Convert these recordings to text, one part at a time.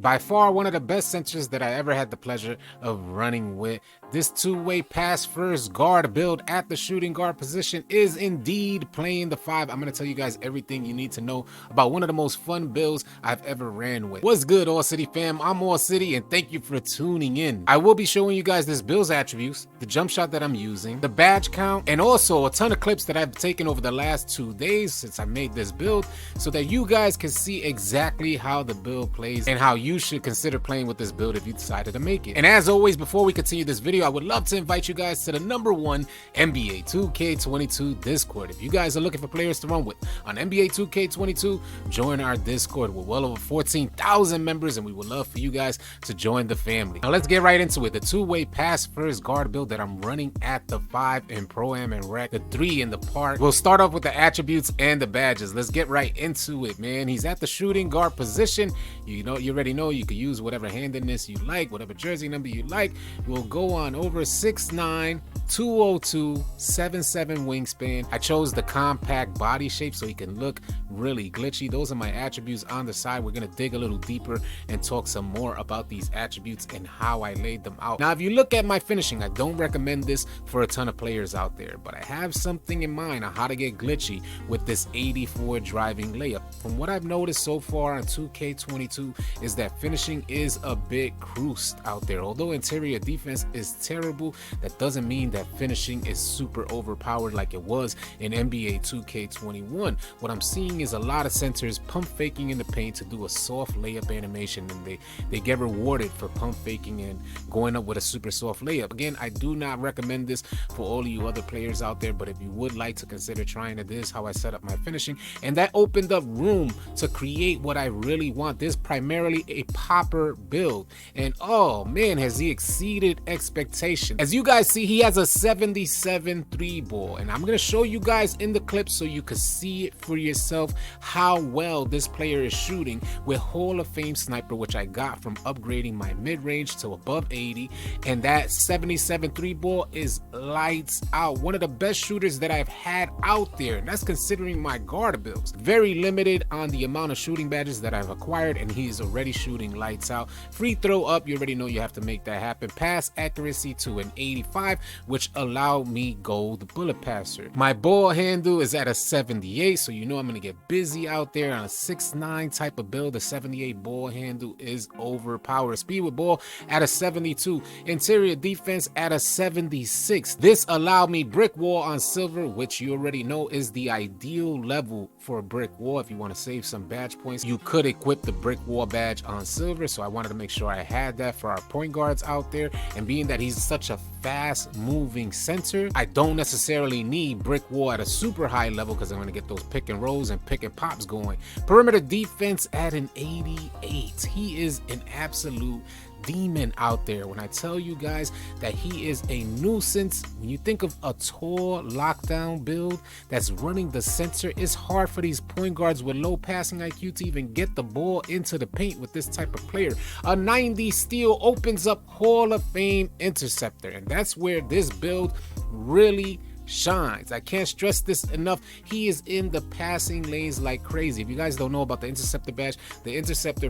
By far one of the best centers that I ever had the pleasure of running with. This two-way pass first guard build at the shooting guard position is indeed playing the 5. I'm going to tell you guys everything you need to know about one of the most fun builds I've ever ran with. What's good, AllCity fam? I'm AllCity and thank you for tuning in. I will be showing you guys this build's attributes, the jump shot that I'm using, the badge count, and also a ton of clips that I've taken over the last 2 days since I made this build so that you guys can see exactly how the build plays and how you should consider playing with this build if you decided to make it. And as always, before we continue this video, I would love to invite you guys to the #1 NBA 2K22 Discord. If you guys are looking for players to run with on NBA 2K22, join our Discord. We're well over 14,000 members and we would love for you guys to join the family. Now let's get right into it. The two-way pass first guard build that I'm running at the 5 in Pro-Am and Rec, the 3 in the Park. We'll start off with the attributes and the badges. Let's get right into it, man. He's at the shooting guard position. You already know you can use whatever handedness you like, whatever jersey number you like. We'll go on over 6'9", 202, 7'7" wingspan. I chose the compact body shape so he can look really glitchy. Those are my attributes on the side. We're going to dig a little deeper and talk some more about these attributes and how I laid them out. Now, if you look at my finishing, I don't recommend this for a ton of players out there, but I have something in mind on how to get glitchy with this 84 driving layup. From what I've noticed so far on 2K22 is that finishing is a bit cruised out there. Although interior defense is terrible, that doesn't mean that finishing is super overpowered like it was in NBA 2K21. What I'm seeing is a lot of centers pump faking in the paint to do a soft layup animation, and they get rewarded for pump faking and going up with a super soft layup. Again, I do not recommend this for all of you other players out there, but if you would like to consider trying it, this is how I set up my finishing, and that opened up room to create what I really want. This is primarily a popper build, and oh man, has he exceeded expectations. As you guys see, he has a 77 3 ball, and I'm going to show you guys in the clip so you can see it for yourself how well this player is shooting with Hall of Fame sniper, which I got from upgrading my mid-range to above 80, and that 77 3 ball is lights out. One of the best shooters that I've had out there, and that's considering my guard builds. Very limited on the amount of shooting badges that I've acquired, and he's already shooting lights out. Free throw up, you already know you have to make that happen. Pass accuracy to an 85, which allowed me gold bullet passer. My ball handle is at a 78, so you know I'm going to get busy out there on a 6'9" type of build. The 78 ball handle is overpowered. Speed with ball at a 72. Interior defense at a 76. This allowed me brick wall on silver, which you already know is the ideal level for a brick wall. If you want to save some badge points, you could equip the brick wall badge on silver, so I wanted to make sure I had that for our point guards out there. And being that he's such a fast moving center, I don't necessarily need brick wall at a super high level because I'm going to get those pick and rolls and pick and pops going. Perimeter defense at an 88. He is an absolute demon out there. When I tell you guys that he is a nuisance, when you think of a tall lockdown build that's running the center, it's hard for these point guards with low passing IQ to even get the ball into the paint with this type of player. A 90 steal opens up Hall of Fame interceptor, and that's where this build really shines. I can't stress this enough. He is in the passing lanes like crazy. If you guys don't know about the Interceptor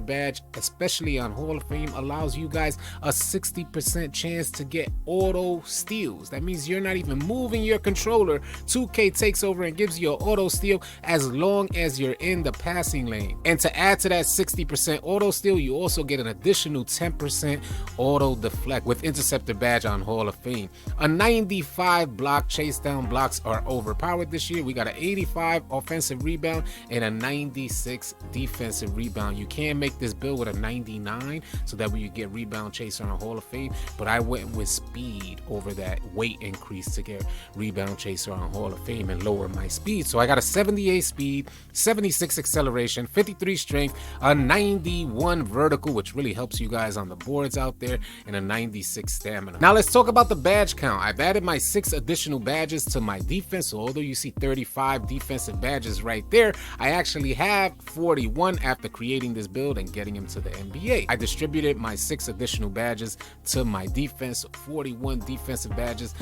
badge, especially on Hall of Fame, allows you guys a 60% chance to get auto steals. That means you're not even moving your controller. 2K takes over and gives you an auto steal as long as you're in the passing lane. And to add to that 60% auto steal, you also get an additional 10% auto deflect with Interceptor badge on Hall of Fame. A 95 block chase down blocks are overpowered this year. We got an 85 offensive rebound and a 96 defensive rebound. You can make this build with a 99 so that way you get rebound chaser on a Hall of Fame, but I went with speed over that weight increase to get rebound chaser on Hall of Fame and lower my speed. So I got a 78 speed, 76 acceleration, 53 strength, a 91 vertical, which really helps you guys on the boards out there, and a 96 stamina. Now let's talk about the badge count. I've added my 6 additional badges badges to my defense. So although you see 35 defensive badges right there, I actually have 41 after creating this build and getting him to the NBA. I distributed my 6 additional badges to my defense, 41 defensive badges,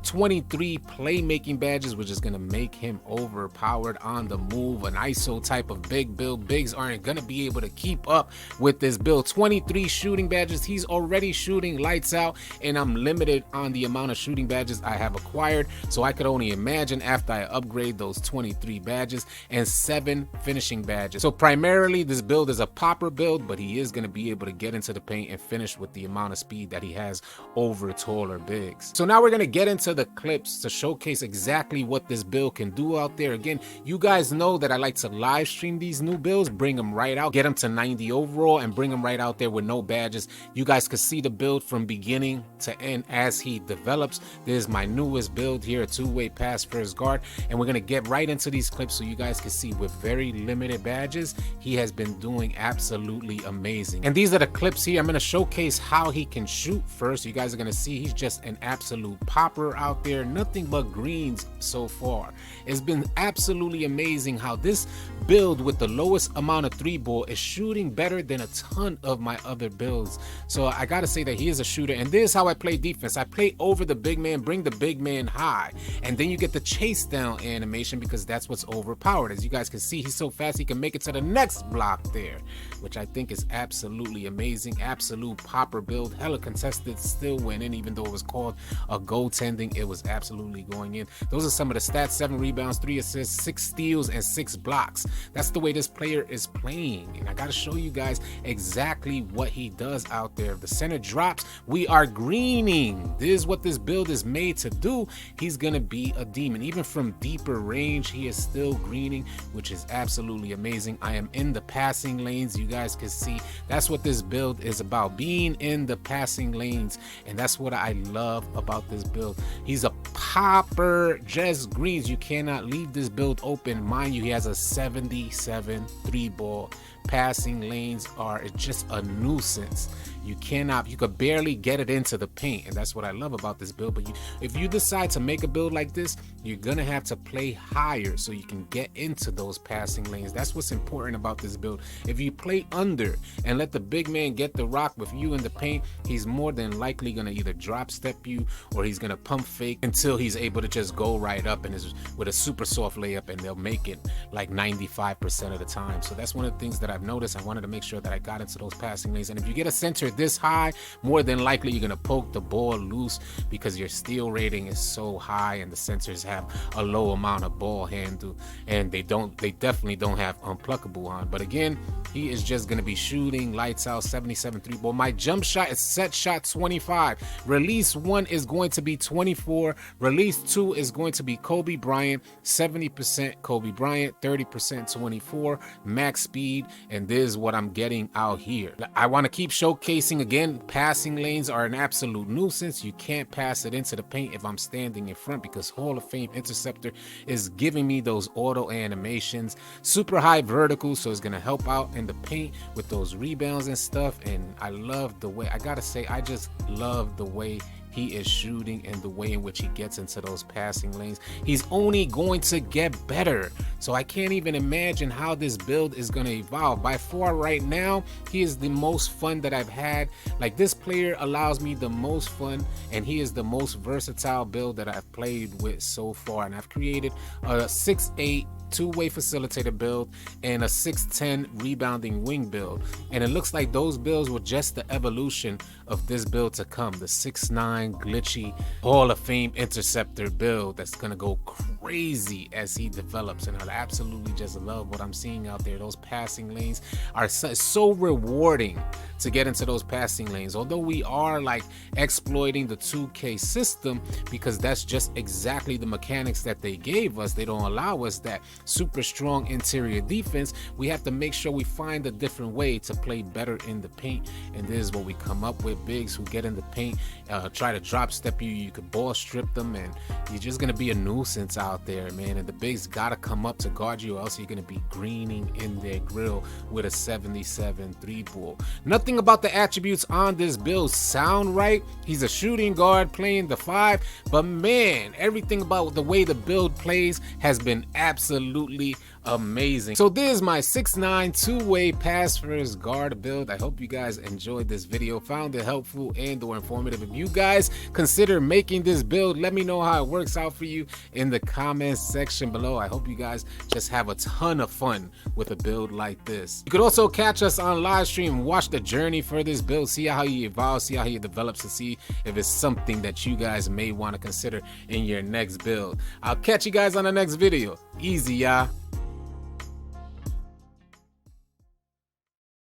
23 playmaking badges, which is going to make him overpowered on the move, an ISO type of big build. Bigs aren't going to be able to keep up with this build. 23 shooting badges. He's already shooting lights out, and I'm limited on the amount of shooting badges I have acquired, so I could only imagine after I upgrade those 23 badges and 7 finishing badges. So primarily this build is a popper build, but he is going to be able to get into the paint and finish with the amount of speed that he has over taller bigs. So now we're going to get into the clips to showcase exactly what this build can do out there. Again, you guys know that I like to live stream these new builds, bring them right out, get them to 90 overall, and bring them right out there with no badges. You guys can see the build from beginning to end as he develops. This is my newest build here, a two-way pass first guard, and we're going to get right into these clips so you guys can see with very limited badges, he has been doing absolutely amazing. And these are the clips here. I'm going to showcase how he can shoot first. You guys are going to see he's just an absolute popper out there, nothing but greens so far. It's been absolutely amazing how this build with the lowest amount of 3-ball is shooting better than a ton of my other builds. So I gotta say that he is a shooter, and this is how I play defense. I play over the big man, bring the big man high, and then you get the chase down animation because that's what's overpowered. As you guys can see, he's so fast he can make it to the next block there, which I think is absolutely amazing. Absolute popper build, hella contested, still went in even though it was called a goaltending. It was absolutely going in. Those are some of the stats: 7 rebounds, 3 assists, 6 steals, and 6 blocks. That's the way this player is playing, and I gotta show you guys exactly what he does out there. If the center drops, we are greening. This is what this build is made to do. He's gonna be a demon. Even from deeper range, he is still greening, which is absolutely amazing. I am in the passing lanes. You guys can see that's what this build is about, being in the passing lanes, and that's what I love about this build. He's a popper, just greens. You cannot leave this build open. Mind you, he has a 77 3-ball. Passing lanes are just a nuisance. You could barely get it into the paint, and that's what I love about this build. But if you decide to make a build like this, you're gonna have to play higher so you can get into those passing lanes. That's what's important about this build. If you play under and let the big man get the rock with you in the paint, he's more than likely gonna either drop step you or he's gonna pump fake until he's able to just go right up and is with a super soft layup, and they'll make it like 95% of the time. So that's one of the things that I've noticed. I wanted to make sure that I got into those passing lanes, and if you get a center this high, more than likely you're gonna poke the ball loose because your steal rating is so high, and the centers have a low amount of ball handle, and they definitely don't have unpluckable on. But again, he is just gonna be shooting lights out. 77 3-ball. My jump shot is set shot 25. Release 1 is going to be 24. Release 2 is going to be Kobe Bryant. 70% Kobe Bryant, 30% 24. Max speed, and this is what I'm getting out here. I want to keep showcasing again, passing lanes are an absolute nuisance. You can't pass it into the paint if I'm standing in front, because Hall of Fame Interceptor is giving me those auto animations, super high vertical, so it's gonna help out in the paint with those rebounds and stuff. And I love the way, I gotta say, I just love the way he is shooting and the way in which he gets into those passing lanes. He's only going to get better. So I can't even imagine how this build is going to evolve. By far right now, he is the most fun that I've had. Like, this player allows me the most fun, and he is the most versatile build that I've played with so far. And I've created a 6'8" two-way facilitator build and a 6'10" rebounding wing build, and it looks like those builds were just the evolution of this build to come, the 6'9" glitchy Hall of Fame Interceptor build that's gonna go crazy as he develops. And I absolutely just love what I'm seeing out there. Those passing lanes are so rewarding to get into those passing lanes, although we are like exploiting the 2K system, because that's just exactly the mechanics that they gave us. They don't allow us that super strong interior defense. We have to make sure we find a different way to play better in the paint, and this is what we come up with. Bigs who get in the paint, try to drop step you, you could ball strip them, and you're just gonna be a nuisance out out there, man, and the bigs gotta come up to guard you, or else you're gonna be greening in their grill with a 77 3-ball. Nothing about the attributes on this build sound right. He's a shooting guard playing the 5, but man, everything about the way the build plays has been absolutely amazing. So there's my 6'9" two-way pass first guard build. I hope you guys enjoyed this video, found it helpful and or informative. If you guys consider making this build, let me know how it works out for you in the comments section below. I hope you guys just have a ton of fun with a build like this. You could also catch us on live stream, watch the journey for this build, see how he evolves, see how he develops, and see if it's something that you guys may want to consider in your next build. I'll catch you guys on the next video. Easy, y'all.